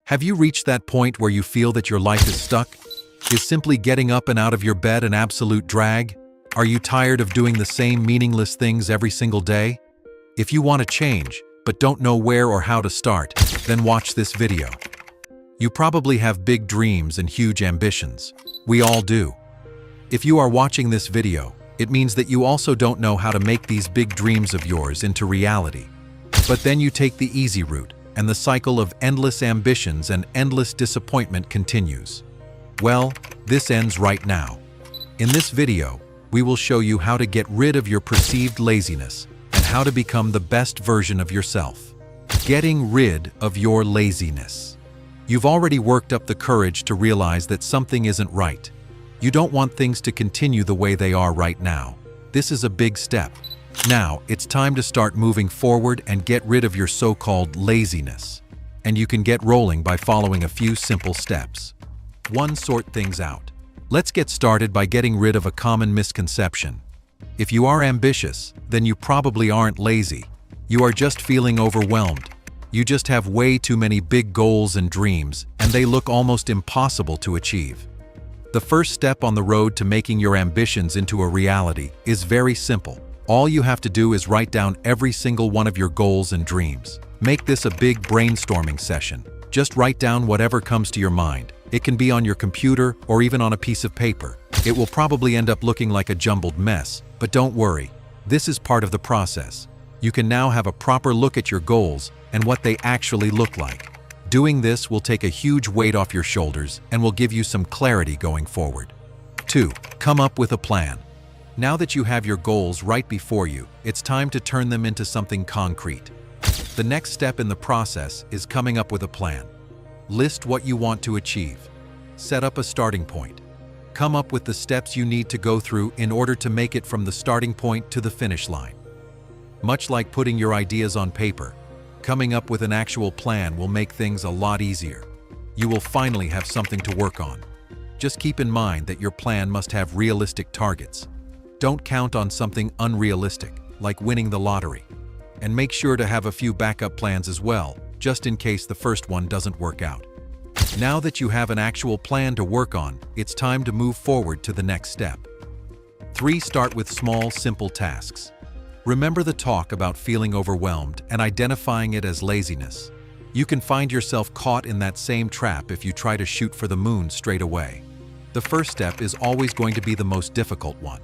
Have you reached that point where you feel that your life is stuck? Is simply getting up and out of your bed an absolute drag? Are you tired of doing the same meaningless things every single day? If you want to change, but don't know where or how to start, then watch this video. You probably have big dreams and huge ambitions. We all do. If you are watching this video, it means that you also don't know how to make these big dreams of yours into reality. But then you take the easy route, and the cycle of endless ambitions and endless disappointment continues. Well, this ends right now. In this video, we will show you how to get rid of your perceived laziness and how to become the best version of yourself. Getting rid of your laziness. You've already worked up the courage to realize that something isn't right. You don't want things to continue the way they are right now. This is a big step. Now, it's time to start moving forward and get rid of your so-called laziness. And you can get rolling by following a few simple steps. 1. Sort things out. Let's get started by getting rid of a common misconception. If you are ambitious, then you probably aren't lazy. You are just feeling overwhelmed. You just have way too many big goals and dreams, and they look almost impossible to achieve. The first step on the road to making your ambitions into a reality is very simple. All you have to do is write down every single one of your goals and dreams. Make this a big brainstorming session. Just write down whatever comes to your mind. It can be on your computer or even on a piece of paper. It will probably end up looking like a jumbled mess, but don't worry. This is part of the process. You can now have a proper look at your goals and what they actually look like. Doing this will take a huge weight off your shoulders and will give you some clarity going forward. 2. Come up with a plan. Now that you have your goals right before you, it's time to turn them into something concrete. The next step in the process is coming up with a plan. List what you want to achieve. Set up a starting point. Come up with the steps you need to go through in order to make it from the starting point to the finish line. Much like putting your ideas on paper, coming up with an actual plan will make things a lot easier. You will finally have something to work on. Just keep in mind that your plan must have realistic targets. Don't count on something unrealistic, like winning the lottery. And make sure to have a few backup plans as well, just in case the first one doesn't work out. Now that you have an actual plan to work on, it's time to move forward to the next step. 3. Start with small, simple tasks. Remember the talk about feeling overwhelmed and identifying it as laziness. You can find yourself caught in that same trap if you try to shoot for the moon straight away. The first step is always going to be the most difficult one.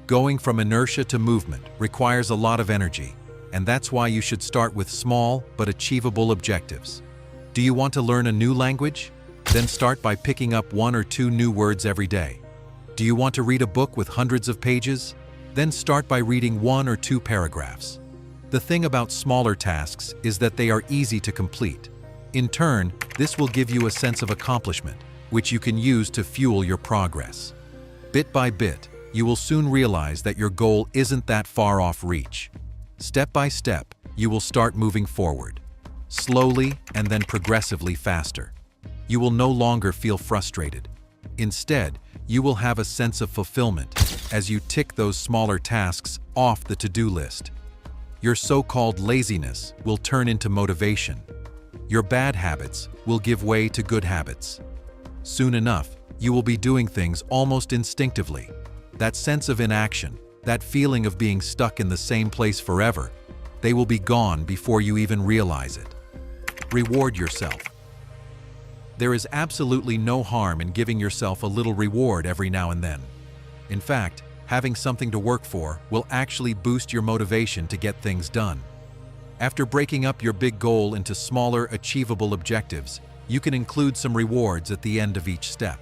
Going from inertia to movement requires a lot of energy, and that's why you should start with small but achievable objectives. Do you want to learn a new language? Then start by picking up 1 or 2 new words every day. Do you want to read a book with hundreds of pages? Then start by reading 1 or 2 paragraphs. The thing about smaller tasks is that they are easy to complete. In turn, this will give you a sense of accomplishment, which you can use to fuel your progress. Bit by bit, you will soon realize that your goal isn't that far off reach. Step by step, you will start moving forward. Slowly and then progressively faster. You will no longer feel frustrated. Instead, you will have a sense of fulfillment as you tick those smaller tasks off the to-do list. Your so-called laziness will turn into motivation. Your bad habits will give way to good habits. Soon enough, you will be doing things almost instinctively. That sense of inaction, that feeling of being stuck in the same place forever, they will be gone before you even realize it. Reward yourself. There is absolutely no harm in giving yourself a little reward every now and then. In fact, having something to work for will actually boost your motivation to get things done. After breaking up your big goal into smaller, achievable objectives, you can include some rewards at the end of each step.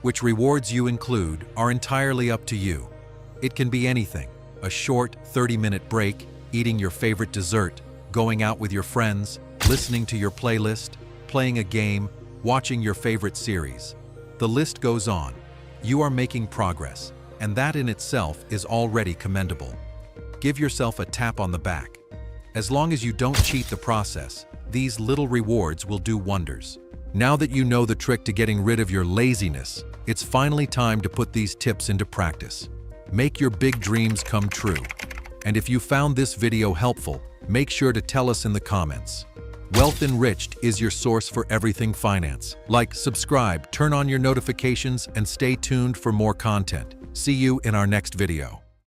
Which rewards you include are entirely up to you. It can be anything: a short 30-minute break, eating your favorite dessert, going out with your friends, listening to your playlist, playing a game, watching your favorite series. The list goes on. You are making progress, and that in itself is already commendable. Give yourself a tap on the back. As long as you don't cheat the process, these little rewards will do wonders. Now that you know the trick to getting rid of your laziness, it's finally time to put these tips into practice. Make your big dreams come true. And if you found this video helpful, make sure to tell us in the comments. Wealth Enriched is your source for everything finance. Like, subscribe, turn on your notifications, and stay tuned for more content. See you in our next video.